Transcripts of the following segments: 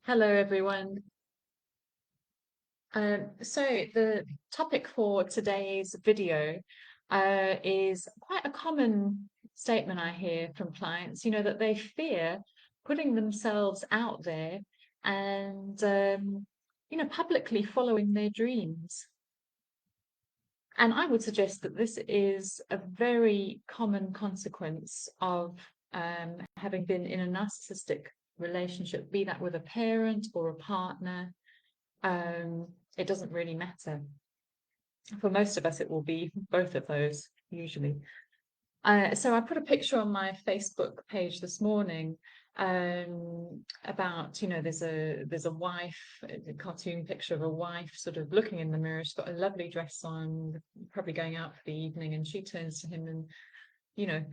Hello, everyone. So the topic for today's video is quite a common statement I hear from clients, that they fear putting themselves out there and, publicly following their dreams. And I would suggest that this is a very common consequence of having been in a narcissistic relationship, be that with a parent or a partner. It doesn't really matter. For most of us, it will be both of those, usually. So I put a picture on my Facebook page this morning about, there's a wife, a cartoon picture of a wife sort of looking in the mirror. She's got a lovely dress on, probably going out for the evening, and she turns to him and, you know,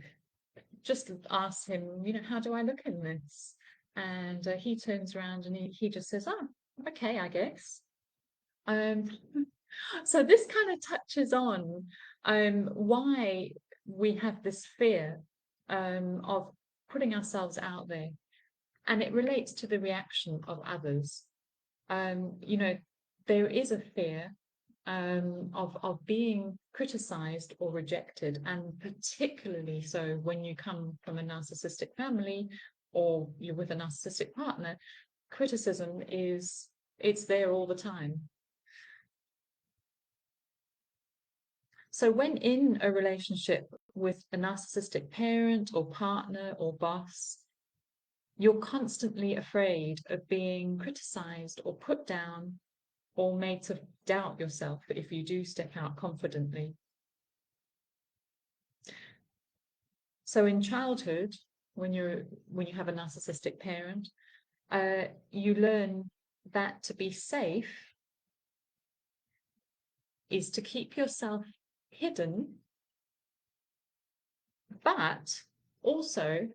just asks him, how do I look in this? And he turns around and he just says, oh, okay, I guess. Um, so this kind of touches on why we have this fear of putting ourselves out there, and it relates to the reaction of others. There is a fear of being criticized or rejected, and particularly so when you come from a narcissistic family or you're with a narcissistic partner. Criticism it's there all the time. So when in a relationship with a narcissistic parent or partner or boss, you're constantly afraid of being criticized or put down or made to doubt yourself if you do step out confidently. So in childhood, when you have a narcissistic parent, you learn that to be safe is to keep yourself hidden, but also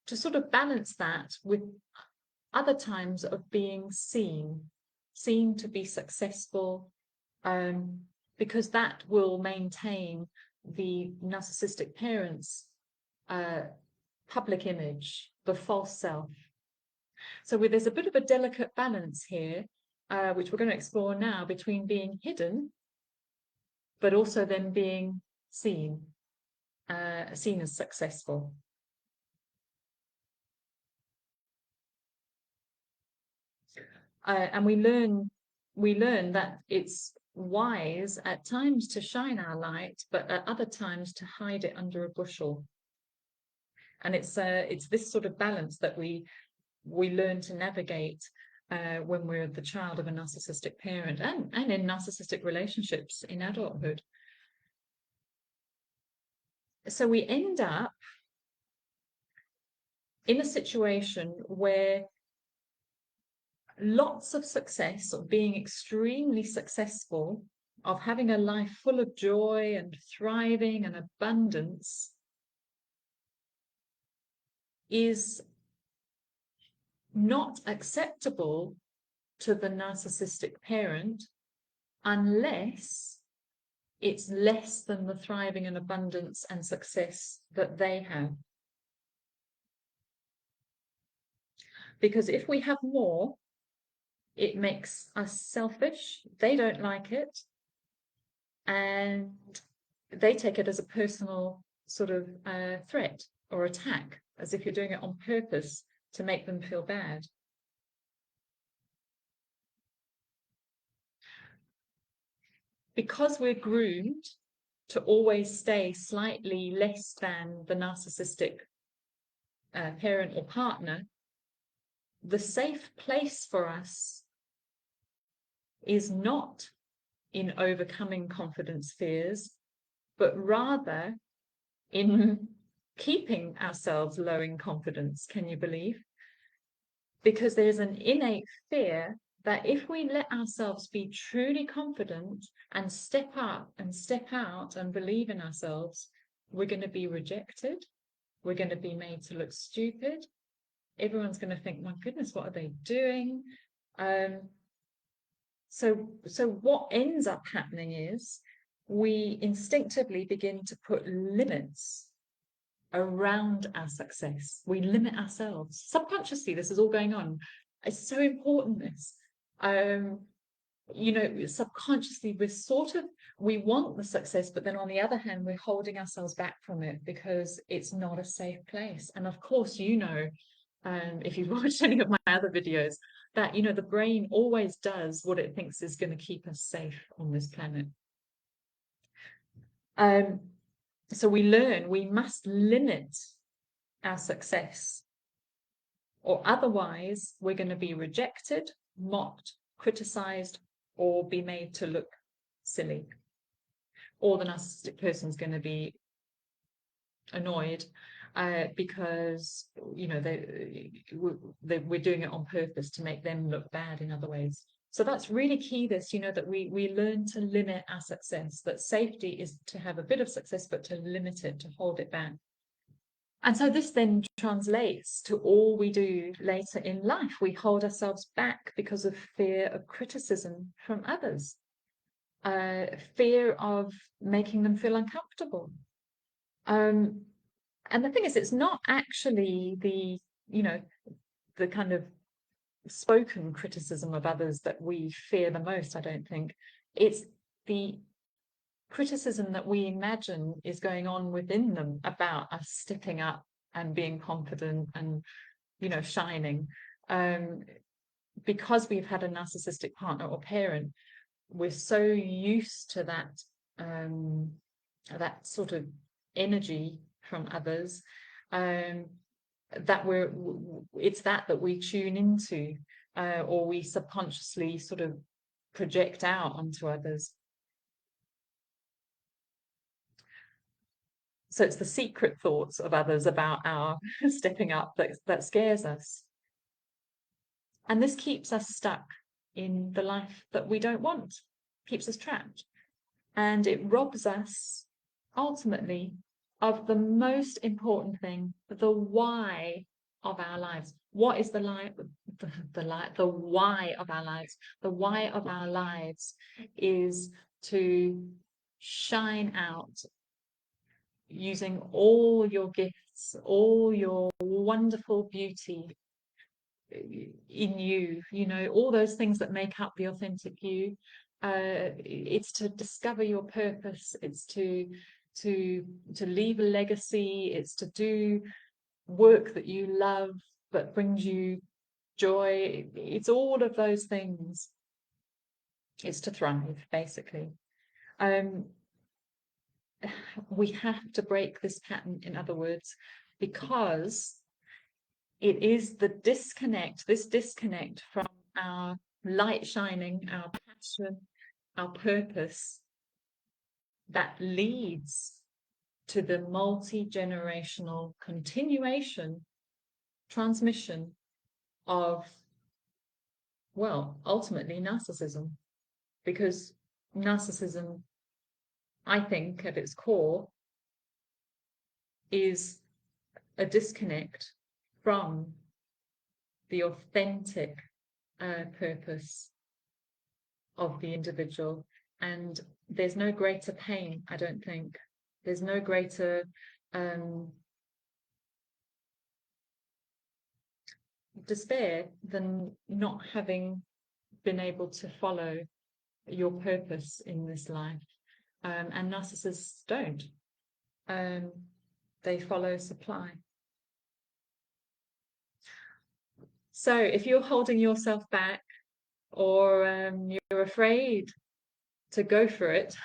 to sort of balance that with other times of being seen to be successful, because that will maintain the narcissistic parent's public image, the false self. So there's a bit of a delicate balance here, which we're going to explore now, between being hidden, but also then being seen as successful. And we learn that it's wise at times to shine our light, but at other times to hide it under a bushel. And it's this sort of balance that we learn to navigate when we're the child of a narcissistic parent, and in narcissistic relationships in adulthood. So we end up in a situation where lots of success, of being extremely successful, of having a life full of joy and thriving and abundance, is not acceptable to the narcissistic parent unless it's less than the thriving and abundance and success that they have. Because if we have more, it makes us selfish. They don't like it, and they take it as a personal sort of threat or attack, as if you're doing it on purpose to make them feel bad. Because we're groomed to always stay slightly less than the narcissistic parent or partner, the safe place for us is not in overcoming confidence fears, but rather in keeping ourselves low in confidence. Can you believe? Because there's an innate fear that if we let ourselves be truly confident and step up and step out and believe in ourselves, we're going to be rejected. We're going to be made to look stupid. Everyone's going to think, my goodness, what are they doing? So what ends up happening is we instinctively begin to put limits around our success. We limit ourselves. Subconsciously, this is all going on. It's so important, this. You know, subconsciously, we want the success, but then on the other hand, we're holding ourselves back from it because it's not a safe place. And of course, you know, if you've watched any of my other videos, that, you know, the brain always does what it thinks is going to keep us safe on this planet. So we learn we must limit our success, or otherwise we're going to be rejected, mocked, criticized, or be made to look silly. Or the narcissistic person's going to be annoyed because, you know, we're doing it on purpose to make them look bad in other ways. So that's really key, this, you know, that we learn to limit our success, that safety is to have a bit of success, but to limit it, to hold it back. And so this then translates to all we do later in life. We hold ourselves back because of fear of criticism from others, fear of making them feel uncomfortable. And the thing is, it's not actually the, you know, the kind of spoken criticism of others that we fear the most, I don't think. It's the criticism that we imagine is going on within them about us stepping up and being confident and, you know, shining. Because we've had a narcissistic partner or parent, we're so used to that that sort of energy from others, that it's that we tune into, or we subconsciously sort of project out onto others. So it's the secret thoughts of others about our stepping up that scares us. And this keeps us stuck in the life that we don't want, keeps us trapped. And it robs us, ultimately, of the most important thing, the why of our lives. What is the why of our lives? The why of our lives is to shine out using all your gifts, all your wonderful beauty in you, you know, all those things that make up the authentic you. It's to discover your purpose. It's to leave a legacy. It's to do work that you love, that brings you joy. It's all of those things. It's to thrive, basically. We have to break this pattern, in other words, because it is this disconnect from our light shining, our passion, our purpose, that leads to the multi-generational continuation, transmission of, well, ultimately narcissism. Because narcissism, I think, at its core, is a disconnect from the authentic purpose of the individual. And there's no greater pain, I don't think. There's no greater despair than not having been able to follow your purpose in this life. And narcissists don't. They follow supply. So if you're holding yourself back, or you're afraid to go for it,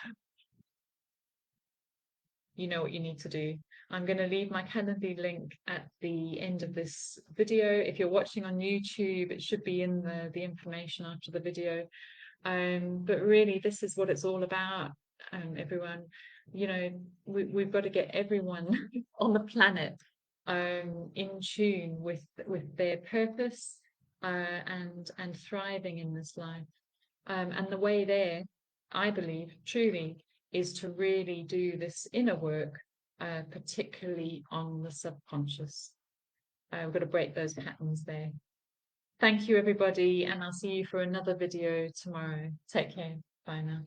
you know what you need to do. I'm going to leave my Calendly link at the end of this video. If you're watching on YouTube, it should be in the information after the video. But really, this is what it's all about, everyone. You know, we've got to get everyone on the planet in tune with their purpose, and thriving in this life. And the way there, I believe, truly, is to really do this inner work, particularly on the subconscious. We've got to break those patterns there. Thank you, everybody, and I'll see you for another video tomorrow. Take care. Bye now.